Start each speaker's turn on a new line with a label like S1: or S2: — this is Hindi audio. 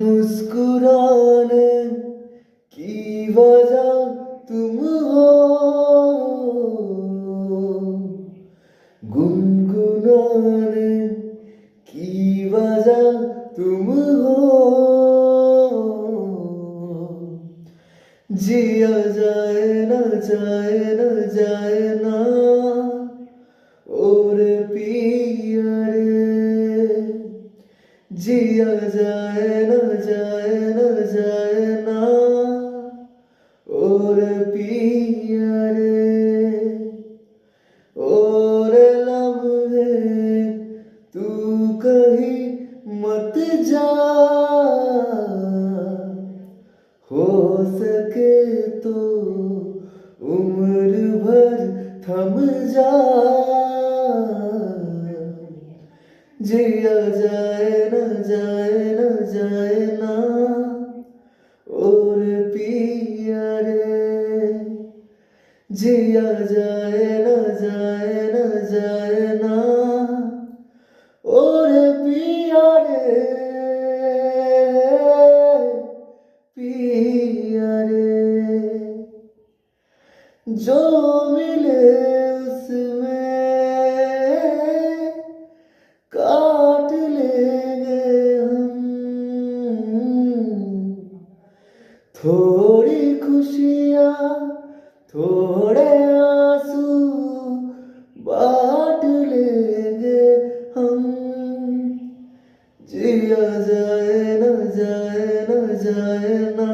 S1: मुस्कुराने की वजह तुम हो, गुनगुनाने की वजह तुम हो। जिया जाए न जाए न जाए ना और पिया रे, जिया जाए न जाए न जाए ना और पिया रे। और लम्हे तू कहीं मत जा, हो सके तो उम्र भर थम जा। जिया जाए न जाए न जाए ना और पिया रे, जिया जाए न जाए न जाए ना और पिया रे, पिया रे। जो मिले उसमें काट लेंगे हम, थोड़ी खुशियाँ थोड़े आंसू बांट लेंगे हम। जिया जाए न जाए न जाए ना